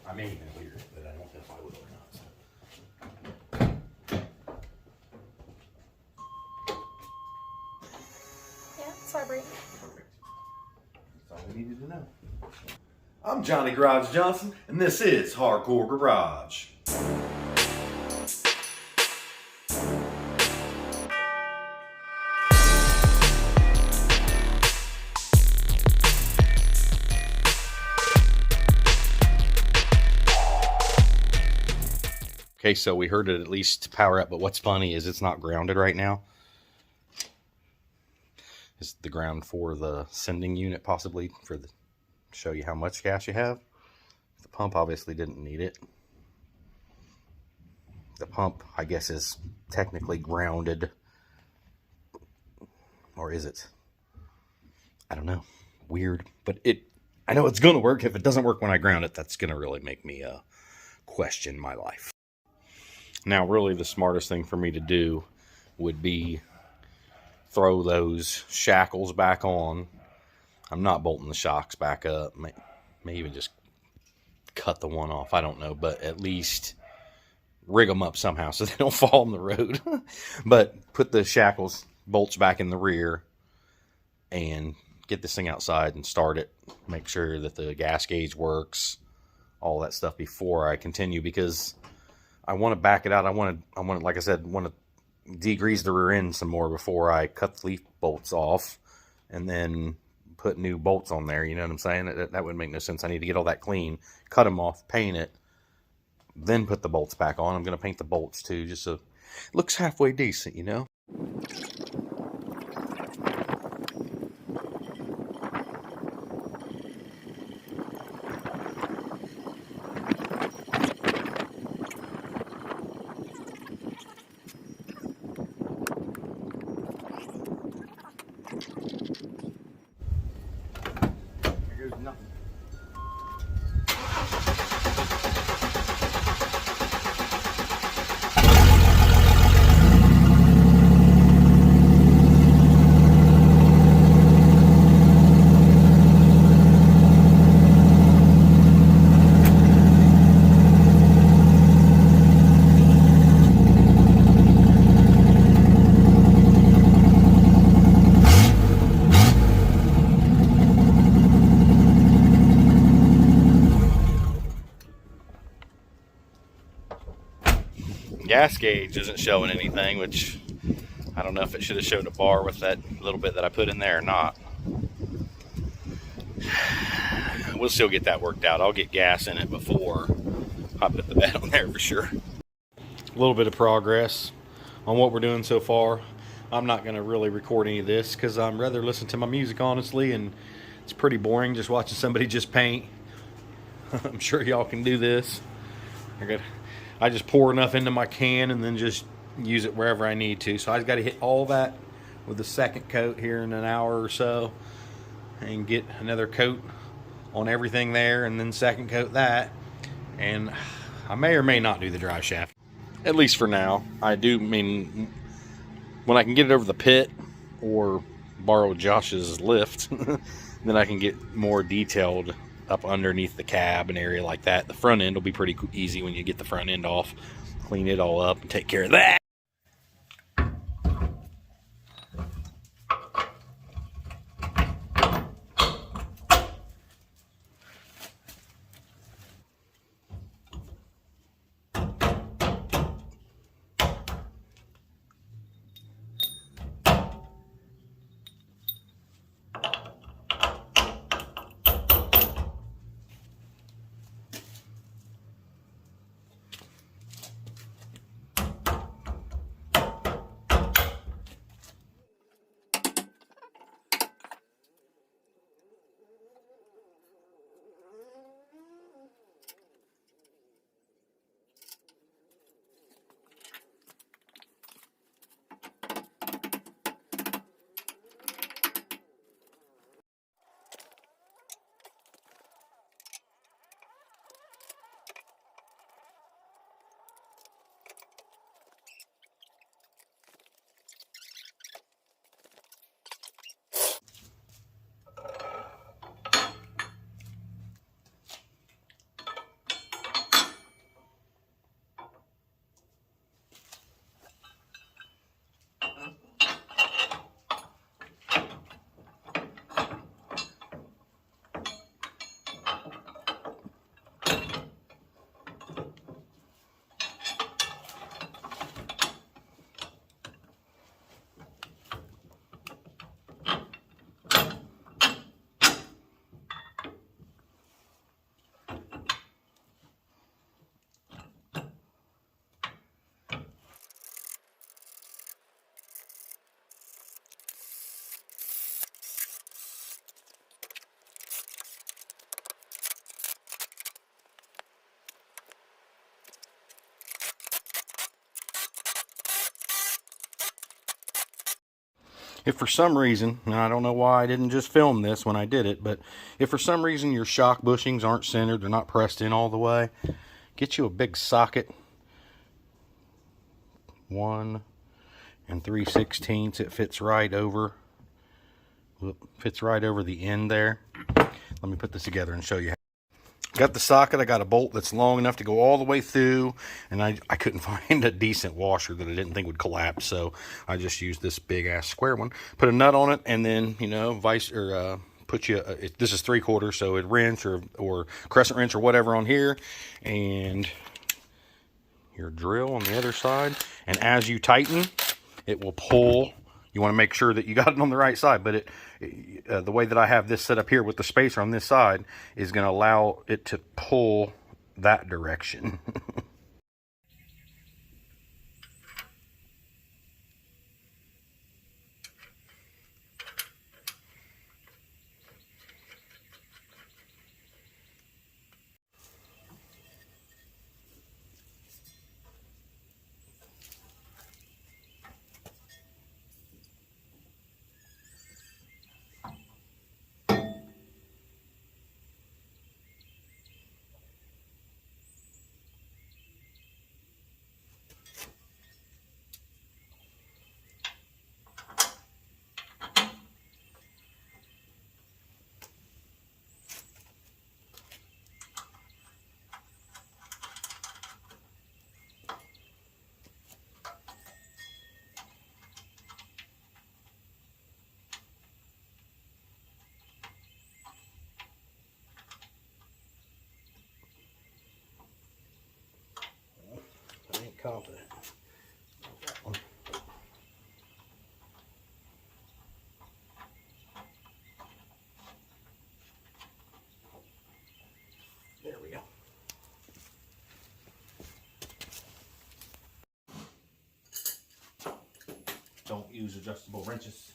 I may even clear it, but I don't know if I will or not. So. Yeah, it's vibrating. Perfect. That's all we needed to know. I'm Johnny Garage Johnson, and this is Hardcore Garage. Okay, so we heard it at least power up, but what's funny is it's not grounded right now. It's the ground for the sending unit, possibly, for the show you how much gas you have. The pump obviously didn't need it. The pump, I guess, is technically grounded. Or is it? I don't know. Weird. But I know it's going to work. If it doesn't work when I ground it, that's going to really make me question my life. Now, really, the smartest thing for me to do would be throw those shackles back on. I'm not bolting the shocks back up. May even just cut the one off. I don't know, but at least rig them up somehow so they don't fall on the road. But put the shackles, bolts back in the rear, and get this thing outside and start it. Make sure that the gas gauge works, all that stuff before I continue, because I want to back it out. I want to, like I said, want to degrease the rear end some more before I cut the leaf bolts off and then put new bolts on there. You know what I'm saying? That would make no sense. I need to get all that clean, cut them off, paint it, then put the bolts back on. I'm going to paint the bolts too, just so it looks halfway decent, you know? Here goes nothing. Gas gauge isn't showing anything, which I don't know if it should have showed a bar with that little bit that I put in there or not. We'll still get that worked out. I'll get gas in it before I put the bed on there for sure. A little bit of progress on what we're doing so far. I'm not going to really record any of this because I'm rather listening to my music, honestly, and it's pretty boring just watching somebody just paint. I'm sure y'all can do this. I just pour enough into my can and then just use it wherever I need to. So I just got to hit all that with the second coat here in an hour or so and get another coat on everything there and then second coat that. And I may or may not do the drive shaft. At least for now. I do mean, when I can get it over the pit or borrow Josh's lift, then I can get more detailed up underneath the cab and area like that. The front end will be pretty easy when you get the front end off. Clean it all up and take care of that. If for some reason, and I don't know why I didn't just film this when I did it, but if for some reason your shock bushings aren't centered, they're not pressed in all the way, get you a big socket, 1 3/16. It fits right over, the end there. Let me put this together and show you. Got the socket. I got a bolt that's long enough to go all the way through, and I couldn't find a decent washer that I didn't think would collapse, so I just used this big ass square one. Put a nut on it, and then put you. This is 3/4, so a wrench or crescent wrench or whatever on here, and your drill on the other side. And as you tighten, it will pull. You want to make sure that you got it on the right side, but the way that I have this set up here with the spacer on this side is going to allow it to pull that direction. I ain't confident. That one. There we go. Don't use adjustable wrenches.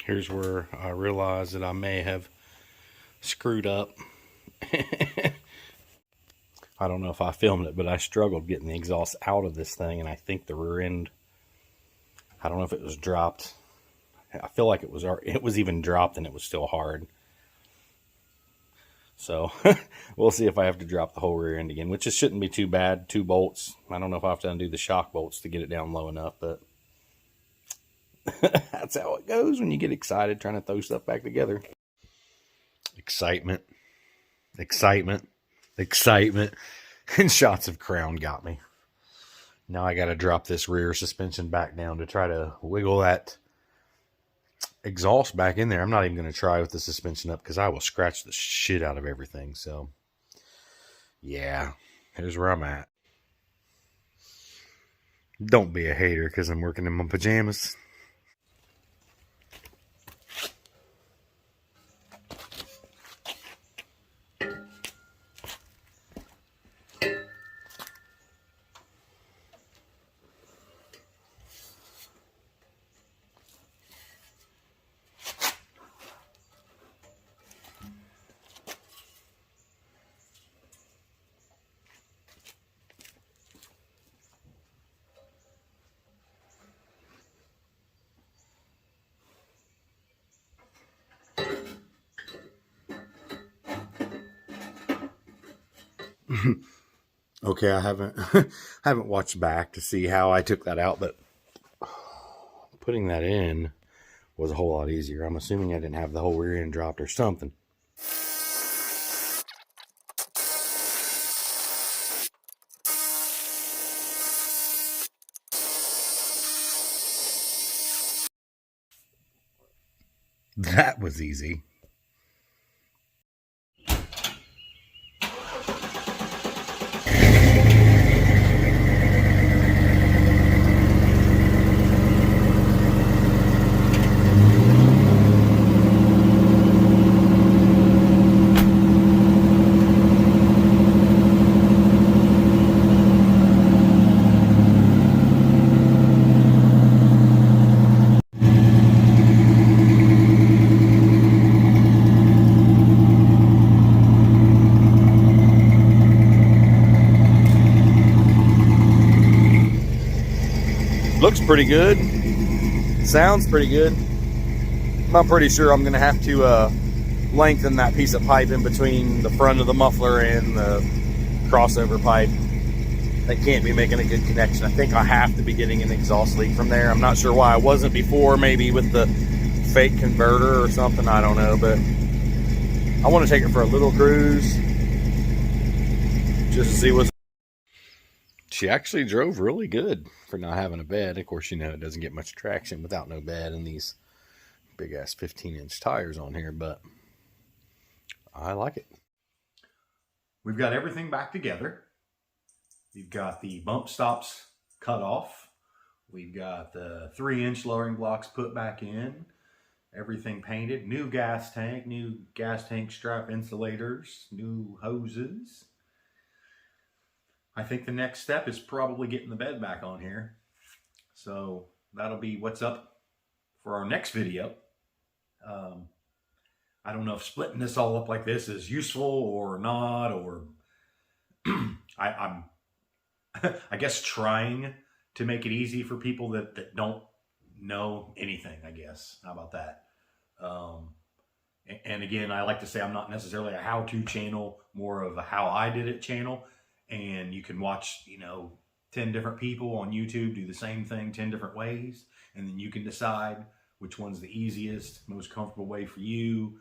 Here's where I realized that I may have screwed up. I don't know if I filmed it, but I struggled getting the exhaust out of this thing, and I think the rear end, I don't know if it was dropped. I feel like it was even dropped and it was still hard. So we'll see if I have to drop the whole rear end again, which just shouldn't be too bad. 2 bolts. I don't know if I have to undo the shock bolts to get it down low enough, but that's how it goes when you get excited trying to throw stuff back together. Excitement, excitement, excitement, and shots of Crown got me. Now I got to drop this rear suspension back down to try to wiggle that exhaust back in there. I'm not even going to try with the suspension up because I will scratch the shit out of everything. So yeah, here's where I'm at. Don't be a hater because I'm working in my pajamas. Okay, I haven't haven't watched back to see how I took that out, but putting that in was a whole lot easier. I'm assuming I didn't have the whole rear end dropped or something. That was easy. Looks pretty good. Sounds pretty good. I'm pretty sure I'm going to have to lengthen that piece of pipe in between the front of the muffler and the crossover pipe. They can't be making a good connection. I think I have to be getting an exhaust leak from there. I'm not sure why I wasn't before, maybe with the fake converter or something, I don't know, but I want to take it for a little cruise just to see what's. She actually drove really good for not having a bed. Of course, you know, it doesn't get much traction without no bed and these big ass 15-inch tires on here, but I like it. We've got everything back together. We've got the bump stops cut off. We've got the 3-inch lowering blocks put back in. Everything painted. New gas tank strap insulators, new hoses. I think the next step is probably getting the bed back on here. So that'll be what's up for our next video. I don't know if splitting this all up like this is useful or not, or I'm I guess trying to make it easy for people that don't know anything, I guess. How about that? And again, I like to say I'm not necessarily a how-to channel, more of a how I did it channel. And you can watch, you know, 10 different people on YouTube do the same thing 10 different ways. And then you can decide which one's the easiest, most comfortable way for you.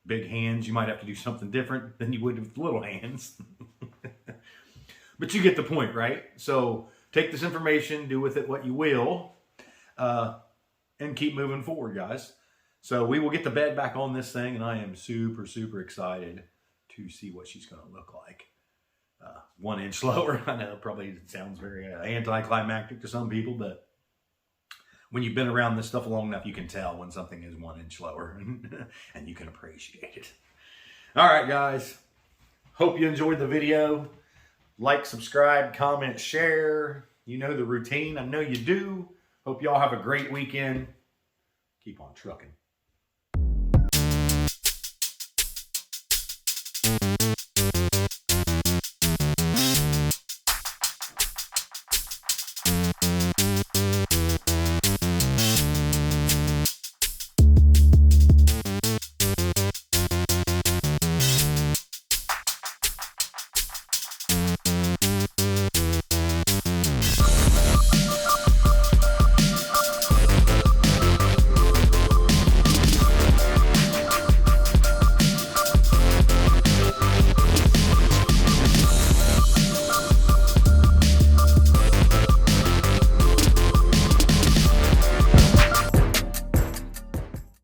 Big hands, you might have to do something different than you would with little hands. But you get the point, right? So take this information, do with it what you will, and keep moving forward, guys. So we will get the bed back on this thing, and I am super, super excited to see what she's going to look like. 1 inch lower. I know probably it sounds very anticlimactic to some people, but when you've been around this stuff long enough, you can tell when something is 1 inch lower and you can appreciate it. All right, guys. Hope you enjoyed the video. Like, subscribe, comment, share. You know the routine. I know you do. Hope y'all have a great weekend. Keep on trucking.